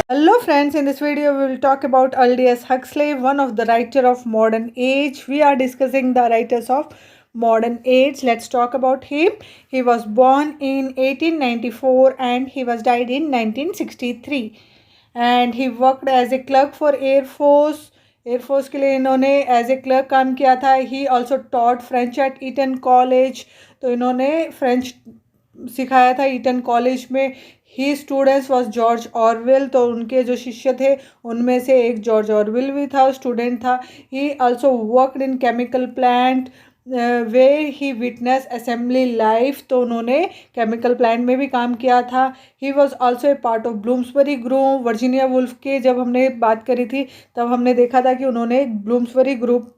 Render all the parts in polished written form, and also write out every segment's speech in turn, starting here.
Hello friends, in this video we will talk about Aldous Huxley, one of the writer of modern age. We are discussing the writers of modern age. Let's talk about him. He was born in 1894 and he was died in 1963. And he worked as a clerk for Air Force. Air force के लिए इन्होंने as a clerk काम किया था. He also taught French at Eton college. तो इन्होंने French सिखाया था ईटन कॉलेज में. He students was George Orwell. तो उनके जो शिष्य थे उनमें से एक जॉर्ज ऑरवेल भी था, स्टूडेंट था. He also worked in chemical plant way he witness assembly life. तो उन्होंने केमिकल प्लांट में भी काम किया था. He was also a part of Bloomsbury group. Virginia Woolf के जब हमने बात करी थी तब हमने देखा था कि उन्होंने ब्लूम्सबरी ग्रुप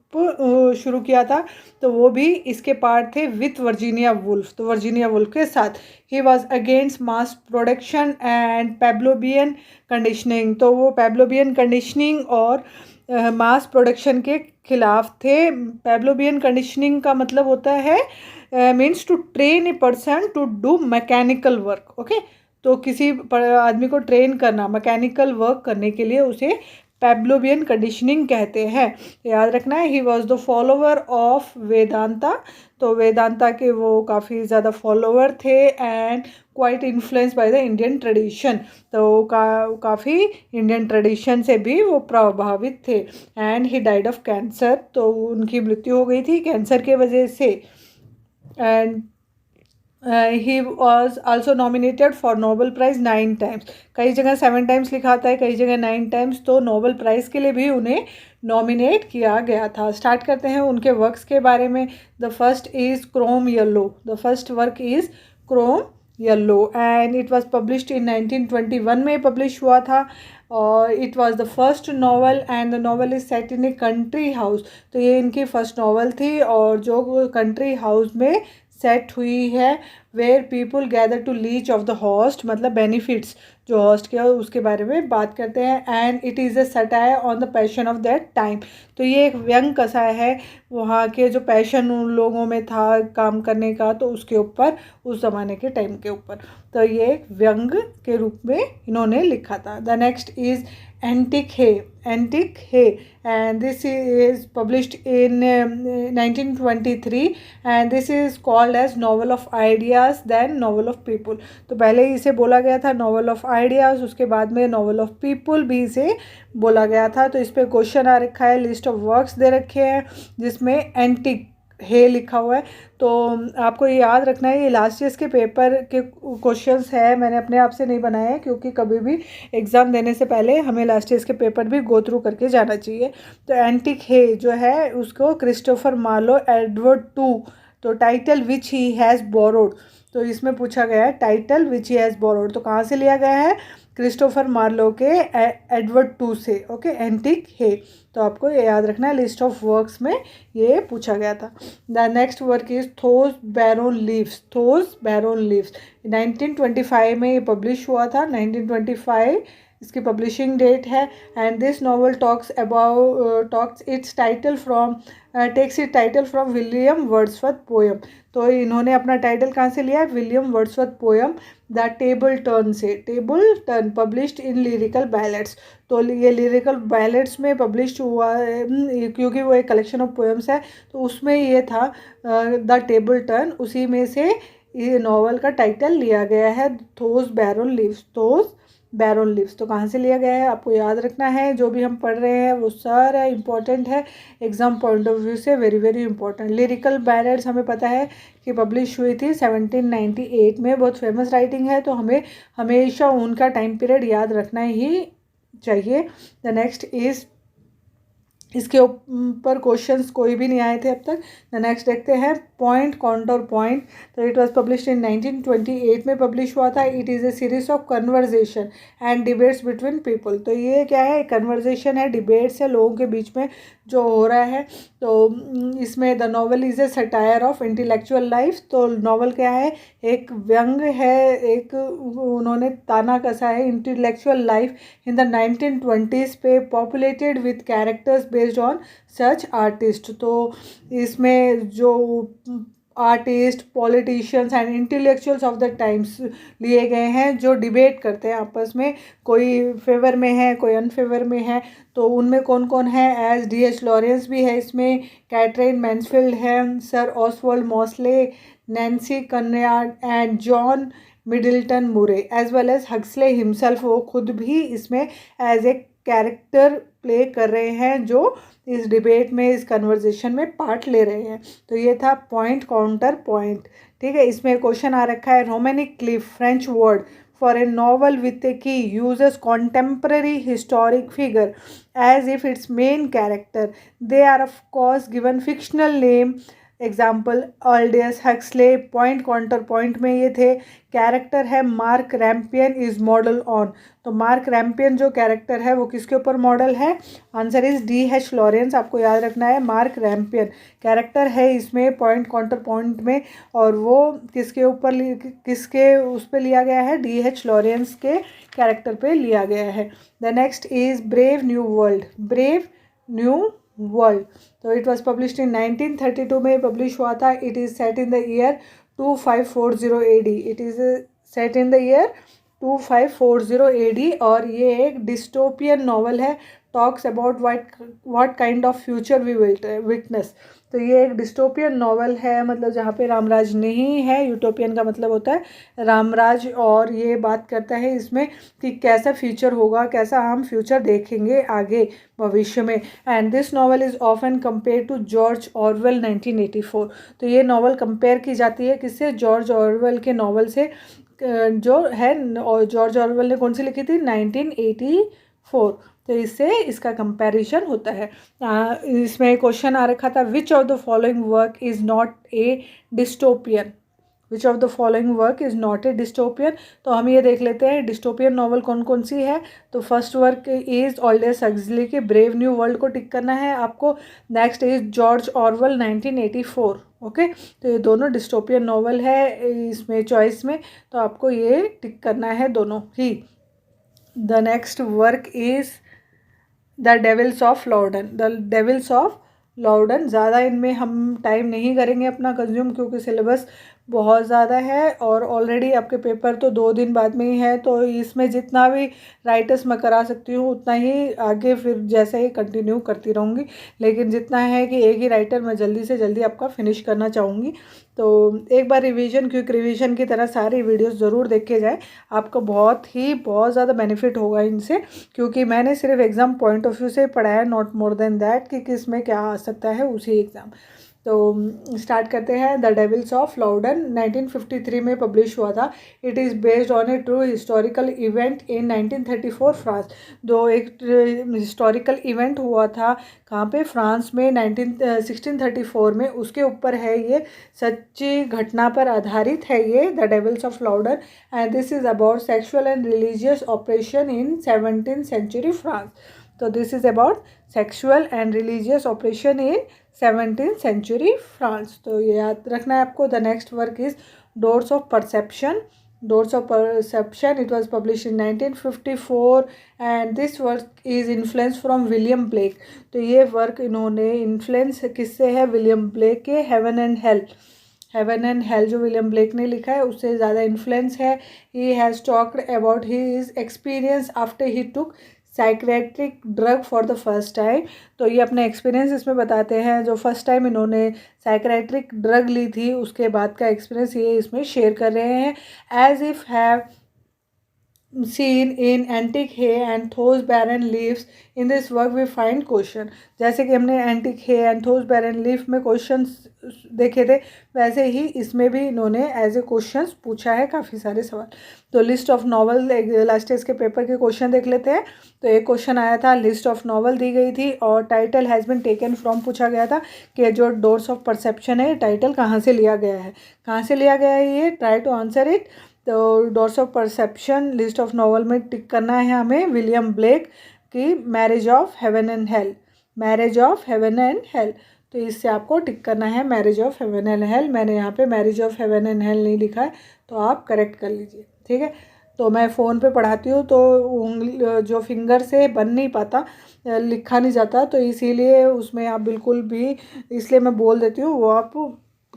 शुरू किया था. तो वो भी इसके पार्ट थे विथ वर्जीनिया वुल्फ. तो वर्जीनिया वुल्फ के साथ. He was against mass production and Pavlovian conditioning. तो वो पैब्लोवियन कंडीशनिंग और मास प्रोडक्शन के खिलाफ थे. पैब्लोवियन कंडीशनिंग का मतलब होता है means to train a person to do mechanical work. Okay, तो किसी आदमी को ट्रेन करना मैकेनिकल वर्क करने के लिए उसे पैब्लोवियन कंडीशनिंग कहते हैं. याद रखना है. He was the follower of Vedanta. तो वेदांता के वो काफ़ी ज़्यादा फॉलोवर थे and quite influence by the Indian tradition. तो काफ़ी इंडियन ट्रेडिशन से भी वो प्रभावित थे. And he died of cancer. तो उनकी मृत्यु हो गई थी कैंसर के वजह से. And he was also nominated for Nobel prize 9 times. कई जगह 7 टाइम्स लिखा आता है, कई जगह 9 टाइम्स. तो नोबेल प्राइज़ के लिए भी उन्हें नॉमिनेट किया गया था. स्टार्ट करते हैं उनके वर्क्स के बारे में. The first is Chrome yellow. The first work is Chrome yellow and it was published इन 1921 में पब्लिश हुआ था. और it was the first novel and the novel is set in a country house. तो ये इनकी फर्स्ट नॉवल थी और जो कंट्री हाउस में सेट हुई है. Where people gather to leech off the host, मतलब बेनिफिट्स जो हॉस्ट के उसके बारे में बात करते हैं. And it is a satire on the passion of that time. तो ये एक व्यंग कसा है वहाँ के जो पैशन उन लोगों में था काम करने का, तो उसके ऊपर, उस ज़माने के टाइम के ऊपर. तो ये एक व्यंग के रूप में इन्होंने लिखा था. The next is Antic Hay. Antic Hay and this is published in 1923 and this is called as novel of ideas then novel of people. तो पहले इसे बोला गया था novel of ideas, उसके बाद में novel of people भी इसे बोला गया था. तो इस पर क्वेश्चन आ रखा है, लिस्ट ऑफ वर्क्स दे रखे हैं जिसमें एंटिक हे लिखा हुआ है. तो आपको ये याद रखना है, ये लास्ट ईयर्स के पेपर के क्वेश्चंस है. मैंने अपने आप से नहीं बनाए हैं क्योंकि कभी भी एग्ज़ाम देने से पहले हमें लास्ट ईयर्स के पेपर भी गो थ्रू करके जाना चाहिए. तो एंटिक हे जो है उसको क्रिस्टोफर मार्लो एडवर्ड टू. तो title which he has borrowed. तो इसमें पूछा गया है title which he has borrowed. तो कहाँ से लिया गया है? क्रिस्टोफर मार्लो के एडवर्ड टू से. ओके, एंटिक हे. तो आपको ये याद रखना है, लिस्ट ऑफ वर्क्स में ये पूछा गया था. The next work is those barren leaves. Those barren leaves 1925 में ये पब्लिश हुआ था. 1925 इसकी पब्लिशिंग डेट है. And this novel talks its title from takes it title from William Wordsworth poem. तो इन्होंने अपना टाइटल कहाँ से लिया है? William Wordsworth poem the table turn से. Table turn published in lyrical ballads. तो ये लिरिकल बैलेट्स में पब्लिश हुआ है क्योंकि वो एक कलेक्शन ऑफ पोएम्स है. तो उसमें ये था द टेबल टर्न, उसी में से ये नॉवल का टाइटल लिया गया है. Those barren leaves. Those barren leaves. तो कहाँ से लिया गया है आपको याद रखना है. जो भी हम पढ़ रहे हैं वो सारा इंपॉर्टेंट है एग्ज़ाम पॉइंट ऑफ व्यू से. Very very important. Lyrical ballads हमें पता है कि पब्लिश हुई थी 1798 में. बहुत फेमस राइटिंग है, तो हमें हमेशा उनका टाइम पीरियड याद रखना ही चाहिए. द नेक्स्ट इज़, इसके ऊपर क्वेश्चंस कोई भी नहीं आए थे अब तक. द नेक्स्ट देखते हैं पॉइंट कॉन्टोर पॉइंट. तो इट वाज पब्लिश्ड इन 1928 में पब्लिश हुआ था. It is A series of conversation and debates between people. तो ये क्या है? कन्वर्जेशन है, डिबेट्स है लोगों के बीच में जो हो रहा है. तो इसमें the novel is a satire of intellectual life. तो नॉवल क्या है? एक व्यंग है, एक उन्होंने ताना कसा है intellectual life in the 1920s पे, populated with characters based on such artist. तो इसमें जो artist, politicians and intellectuals of the times लिए गए हैं जो डिबेट करते हैं आपस में, कोई फेवर में है कोई अनफेवर में है। तो उनमें कौन कौन है, एज D.H. लॉरेंस भी है इसमें, कैथरीन मैन्सफील्ड है, sir Oswald Mosley, Nancy Cunard and John Middleton Murry, as well as Huxley himself, वो खुद भी इसमें एज ए कैरेक्टर प्ले कर रहे हैं जो इस डिबेट में, इस कन्वर्जेशन में पार्ट ले रहे हैं। तो ये था पॉइंट काउंटर पॉइंट। ठीक है, इसमें क्वेश्चन आ रखा है, roman a clef French word for a novel with a key uses contemporary historic figure as if its main character. They are of course given fictional name, example Aldous Huxley. Point counter point में ये थे, character है Mark Rampion is model on. तो Mark Rampion जो character है वो किसके ऊपर मॉडल है, आंसर इज D.H. लॉरेंस। आपको याद रखना है, मार्क रैम्पियन कैरेक्टर है इसमें पॉइंट काउंटर पॉइंट में, और वो किसके ऊपर किसके उस पर लिया गया है, D.H. लॉरेंस के कैरेक्टर पे लिया गया है। The next is Brave new World. Brave new World, तो इट वॉज पब्लिश्ड इन 1932 में पब्लिश हुआ था। It is set in the year 2540 AD। It is set in the year 2540 AD, और ये एक डिस्टोपियन नॉवल है। Talks about what kind of future we will witness. तो ये एक डिस्टोपियन नॉवल है, मतलब जहाँ पे रामराज नहीं है, यूटोपियन का मतलब होता है रामराज, और ये बात करता है इसमें कि कैसा फ्यूचर होगा, कैसा हम फ्यूचर देखेंगे आगे भविष्य में। And this novel is often compare to George Orwell 1984। तो ये नॉवल कंपेयर की जाती है किससे, जॉर्ज ऑरवेल के नॉवल से, जो है जॉर्ज ऑरवेल ने कौन सी लिखी थी, 1984। तो इससे इसका कंपैरिजन होता है। इसमें क्वेश्चन आ रखा था, which of the following work is not a dystopian. Which of the following work is not a dystopian. तो हम ये देख लेते हैं डिस्टोपियन नॉवल कौन कौन सी है। तो फर्स्ट वर्क इज़ ऑल्डेस हक्सली के ब्रेव न्यू वर्ल्ड को टिक करना है आपको। Next is George Orwell 1984। Okay, तो ये दोनों डिस्टोपियन नॉवल है इसमें चॉइस में, तो आपको ये टिक करना है दोनों ही। The next work is the devils of Loudun. The devils of Loudun, ज़्यादा इनमें हम टाइम नहीं करेंगे अपना कंज्यूम, क्योंकि सिलेबस बहुत ज़्यादा है और ऑलरेडी आपके पेपर तो 2 दिन बाद में ही है। तो इसमें जितना भी राइटर्स मैं करा सकती हूँ उतना ही आगे फिर जैसे ही कंटिन्यू करती रहूँगी, लेकिन जितना है कि एक ही राइटर मैं जल्दी से जल्दी आपका फिनिश करना चाहूँगी। तो एक बार रिवीजन, क्विक रिवीजन की तरह सारी वीडियोस ज़रूर देखे जाए, आपको बहुत ज़्यादा बेनिफिट होगा इनसे, क्योंकि मैंने सिर्फ एग्ज़ाम पॉइंट ऑफ व्यू से पढ़ा है, नॉट मोर देन दैट कि किस में क्या आ सकता है उसी एग्ज़ाम। तो स्टार्ट करते हैं। द डेविल्स ऑफ लॉर्डन 1953 में पब्लिश हुआ था। It is based on A true historical event in 1934 France. जो एक हिस्टोरिकल इवेंट हुआ था कहाँ पे, फ्रांस में 1634 में, उसके ऊपर है ये, सच्ची घटना पर आधारित है ये the devils of Loudun. And this is about sexual and religious operation in 17th century France. तो this is about sexual and religious operation in 17th century France. तो ये याद रखना है आपको। The next work is doors of perception. Doors of perception, it was publish in 1954 and this work is influence from William Blake. तो ये work इन्होंने influence किससे है, विलियम ब्लेक के heaven and hell. Heaven and hell जो William Blake ने लिखा है उससे ज़्यादा इन्फ्लुएंस है। He has talked about his experience after he took psychiatric drug for the first time. तो ये अपने एक्सपीरियंस इसमें बताते हैं, जो फर्स्ट टाइम इन्होंने साइकेट्रिक ड्रग ली थी उसके बाद का एक्सपीरियंस ये इसमें शेयर कर रहे हैं। As if have seen in antique hay and those barren leaves in this work we find question। जैसे कि हमने antique hay and those barren leaf में questions देखे थे, वैसे ही इसमें भी इन्होंने एज ए क्वेश्चंस पूछा है काफ़ी सारे सवाल। तो list of novel, last stage के पेपर के क्वेश्चन देख लेते हैं। तो एक क्वेश्चन आया था, लिस्ट ऑफ नॉवल दी गई थी और title has been taken from पूछा गया था कि जो डोर्स ऑफ परसेप्शन है टाइटल कहाँ से लिया गया है, कहाँ से लिया गया है ये, ट्राई टू आंसर इट। तो doors of perception list of novel में टिक करना है हमें विलियम ब्लेक की marriage of heaven and hell. Marriage of heaven and hell, तो इससे आपको टिक करना है marriage of heaven and hell. मैंने यहाँ पे marriage of heaven and hell नहीं लिखा है, तो आप करेक्ट कर लीजिए, ठीक है। तो मैं फ़ोन पे पढ़ाती हूँ तो उंगली जो फिंगर से बन नहीं पाता, लिखा नहीं जाता, तो इसीलिए उसमें आप बिल्कुल भी, इसलिए मैं बोल देती हूँ, वो आप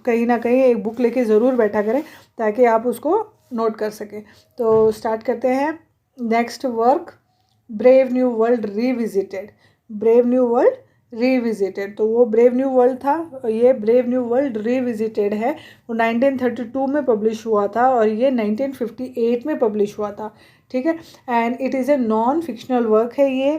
कहीं ना कहीं एक बुक लेके ज़रूर बैठा करें ताकि आप उसको नोट कर सकें। तो स्टार्ट करते हैं next work, brave new world revisited. Brave new world revisited, तो वो ब्रेव न्यू वर्ल्ड था, ये ब्रेव न्यू वर्ल्ड रीविजिटेड है। वो 1932 में पब्लिश हुआ था और ये 1958 में पब्लिश हुआ था, ठीक है। And it is a non fictional work है ये,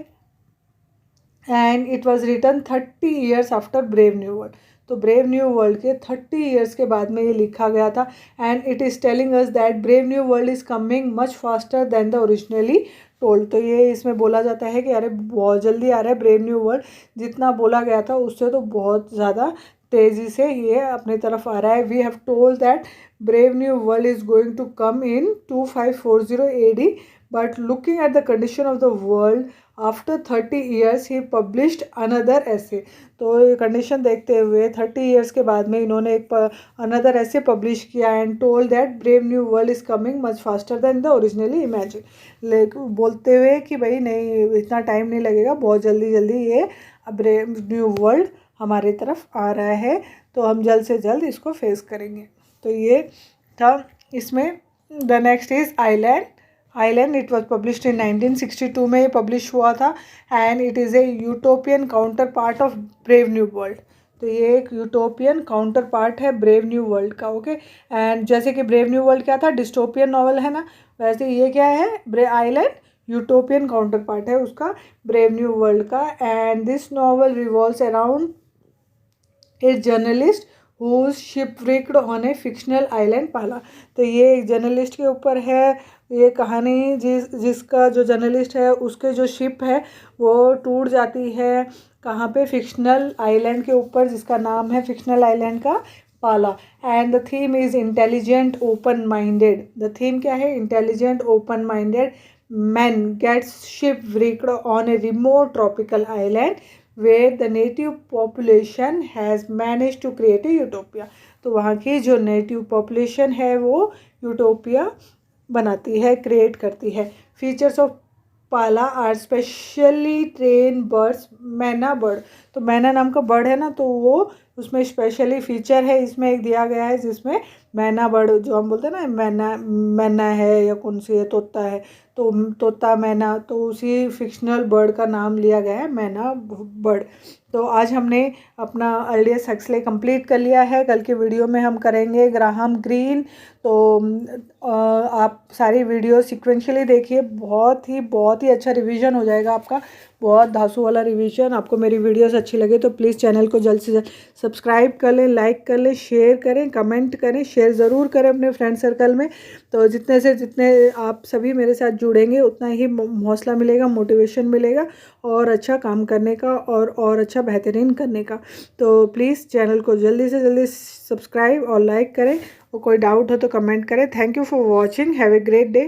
and it was written 30 years after Brave new World. तो ब्रेव न्यू वर्ल्ड के 30 ईयर्स के बाद में ये लिखा गया था। And it is telling us that Brave new World is coming much faster than the originally told. तो ये इसमें बोला जाता है कि अरे बहुत जल्दी आ रहा है ब्रेव न्यू वर्ल्ड, जितना बोला गया था उससे तो बहुत ज़्यादा तेज़ी से ये अपनी तरफ आ रहा है। We have told that Brave new World is going to come in 2540 AD, but looking at the condition of the world after 30 years he published another essay। तो ये कंडीशन देखते हुए 30 ईयर्स के बाद में इन्होंने एक अनदर ऐसे पब्लिश किया and told that Brave new World is coming much faster than the originally imagine. बोलते हुए कि भाई नहीं, इतना टाइम नहीं लगेगा, बहुत जल्दी जल्दी ये ब्रेव न्यू वर्ल्ड हमारी तरफ आ रहा है, तो हम जल्द से जल्द इसको फेस करेंगे। तो ये था इसमें। The next is island. It was published इन 1962 में ये पब्लिश हुआ था and it is A utopian counter part of brave new World. तो ये एक यूटोपियन काउंटर पार्ट है ब्रेव न्यू वर्ल्ड का, ओके। एंड जैसे कि ब्रेव न्यू वर्ल्ड क्या था, डिस्टोपियन नॉवल है ना, वैसे ये क्या है, आइलैंड यूटोपियन काउंटर पार्ट है उसका, ब्रेव न्यू वर्ल्ड का। And this novel revolves around a journalist who's shipwrecked on a fictional island Pala. तो ये एक जर्नलिस्ट के ऊपर है ये कहानी, जिसका जो जर्नलिस्ट है उसके जो शिप है वो टूट जाती है कहाँ पे, फिक्शनल आइलैंड के ऊपर, जिसका नाम है फिक्शनल आइलैंड का Pala. And the theme is intelligent open minded. The theme क्या है, intelligent open minded man gets shipwrecked on a remote tropical island where the native population has managed to create a utopia। तो वहाँ की जो native population है वो utopia बनाती है, क्रिएट करती है। फीचर्स ऑफ पाला आर स्पेशली ट्रेन बर्ड्स, मैना बर्ड। तो मैना नाम का बर्ड है ना, तो वो उसमें स्पेशली फीचर है, इसमें एक दिया गया है जिसमें मैना बर्ड, जो हम बोलते हैं ना मैना है या कौन सी है, तोता है, तो तोता मैना, तो उसी फिक्शनल बर्ड का नाम लिया गया है मैना बर्ड। तो आज हमने अपना अर्लियस्ट हक्सले कंप्लीट कर लिया है। कल की वीडियो में हम करेंगे ग्राहम ग्रीन। तो आप सारी वीडियो सिक्वेंशियली देखिए, बहुत ही अच्छा रिवीजन हो जाएगा आपका, बहुत धांसू वाला रिवीजन। आपको मेरी वीडियोस अच्छी लगे तो प्लीज़ चैनल को जल्द से जल्द सब्सक्राइब कर लें, लाइक कर लें, शेयर करें, कमेंट करें, शेयर ज़रूर करें अपने फ्रेंड सर्कल में। तो जितने आप सभी मेरे साथ जुड़ेंगे उतना ही हौसला मिलेगा, मोटिवेशन मिलेगा और अच्छा काम करने का और अच्छा बेहतरीन करने का। तो प्लीज़ चैनल को जल्दी से जल्दी सब्सक्राइब और लाइक करें, और कोई डाउट हो तो कमेंट करें। Thank you for watching, have a great day.